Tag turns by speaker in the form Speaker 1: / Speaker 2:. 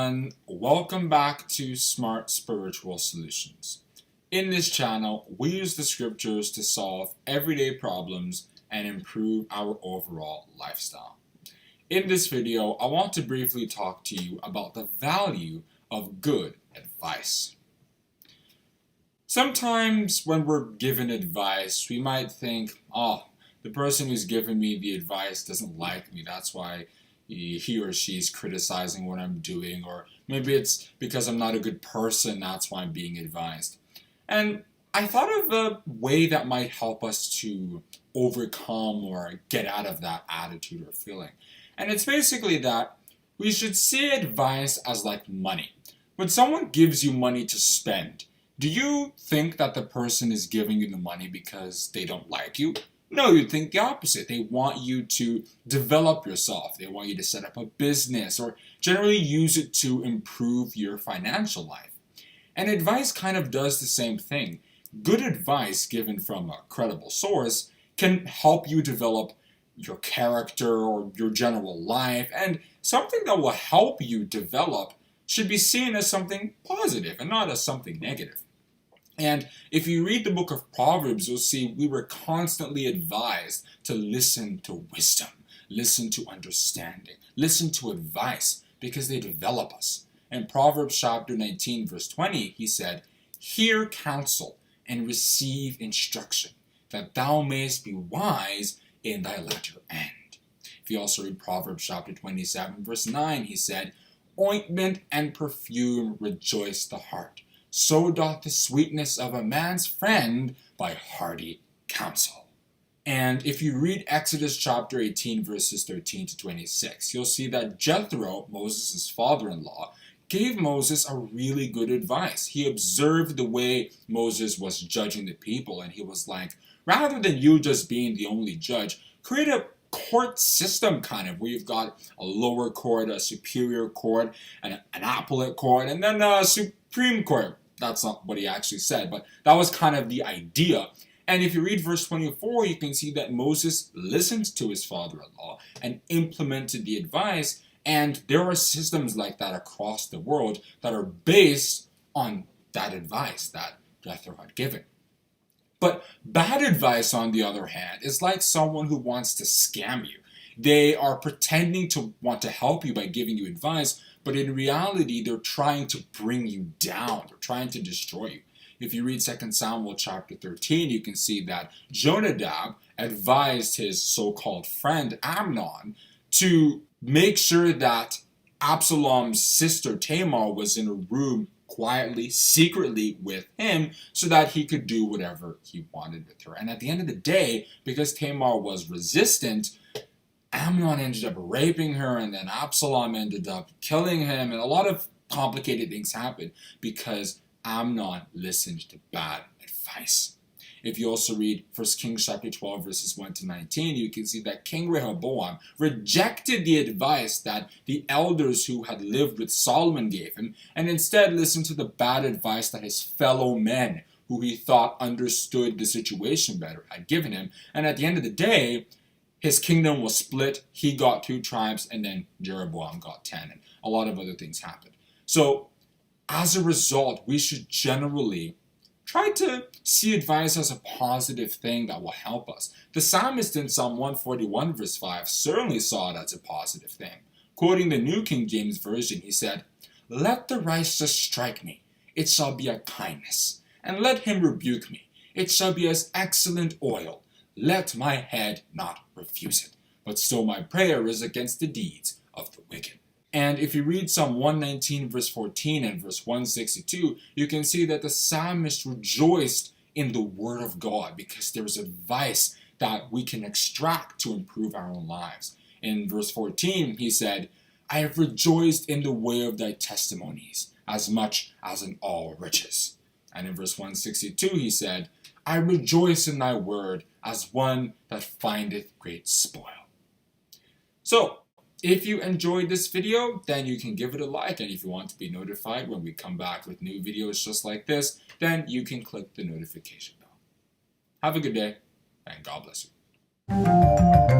Speaker 1: everyone, welcome back to Smart Spiritual Solutions. In this channel, we use the scriptures to solve everyday problems and improve our overall lifestyle. In this video, I want to briefly talk to you about the value of good advice. Sometimes when we're given advice, we might think, the person who's giving me the advice doesn't like me, that's why he or she is criticizing what I'm doing, or maybe it's because I'm not a good person, that's why I'm being advised. And I thought of a way that might help us to overcome or get out of that attitude or feeling. And it's basically that we should see advice as like money. When someone gives you money to spend, do you think that the person is giving you the money because they don't like you? No, you'd think the opposite. They want you to develop yourself. They want you to set up a business or generally use it to improve your financial life. And advice kind of does the same thing. Good advice given from a credible source can help you develop your character or your general life, and something that will help you develop should be seen as something positive and not as something negative. And if you read the book of Proverbs, you'll see we were constantly advised to listen to wisdom, listen to understanding, listen to advice, because they develop us. In Proverbs chapter 19, verse 20, he said, "Hear counsel and receive instruction, that thou mayest be wise in thy latter end." If you also read Proverbs chapter 27, verse 9, he said, "Ointment and perfume rejoice the heart. So doth the sweetness of a man's friend by hearty counsel." And if you read Exodus chapter 18, verses 13 to 26, you'll see that Jethro, Moses' father-in-law, gave Moses a really good advice. He observed the way Moses was judging the people, and he was like, rather than you just being the only judge, create a court system kind of, where you've got a lower court, a superior court, and an appellate court, and then a supreme court. That's not what he actually said, but that was kind of the idea. And if you read verse 24, you can see that Moses listened to his father-in-law and implemented the advice, and there are systems like that across the world that are based on that advice that Jethro had given. But bad advice, on the other hand, is like someone who wants to scam you. They are pretending to want to help you by giving you advice, but in reality, they're trying to bring you down. They're trying to destroy you. If you read 2 Samuel chapter 13, you can see that Jonadab advised his so-called friend Amnon to make sure that Absalom's sister Tamar was in a room quietly, secretly with him, so that he could do whatever he wanted with her. And at the end of the day, because Tamar was resistant, Amnon ended up raping her, and then Absalom ended up killing him, and a lot of complicated things happened because Amnon listened to bad advice. If you also read 1 Kings chapter 12, verses 1 to 19, you can see that King Rehoboam rejected the advice that the elders who had lived with Solomon gave him, and instead listened to the bad advice that his fellow men, who he thought understood the situation better, had given him. And at the end of the day, his kingdom was split. He got 2 tribes, and then Jeroboam got 10, and a lot of other things happened. So, as a result, we should generally try to see advice as a positive thing that will help us. The psalmist in Psalm 141, verse 5, certainly saw it as a positive thing. Quoting the New King James Version, he said, "Let the righteous strike me, it shall be a kindness, and let him rebuke me, it shall be as excellent oil. Let my head not refuse it. But still my prayer is against the deeds of the wicked." And if you read Psalm 119, verse 14 and verse 162, you can see that the psalmist rejoiced in the word of God because there's advice that we can extract to improve our own lives. In verse 14, he said, "I have rejoiced in the way of thy testimonies, as much as in all riches." And in verse 162, he said, "I rejoice in thy word, as one that findeth great spoil." So, if you enjoyed this video, then you can give it a like, and if you want to be notified when we come back with new videos just like this, then you can click the notification bell. Have a good day, and God bless you.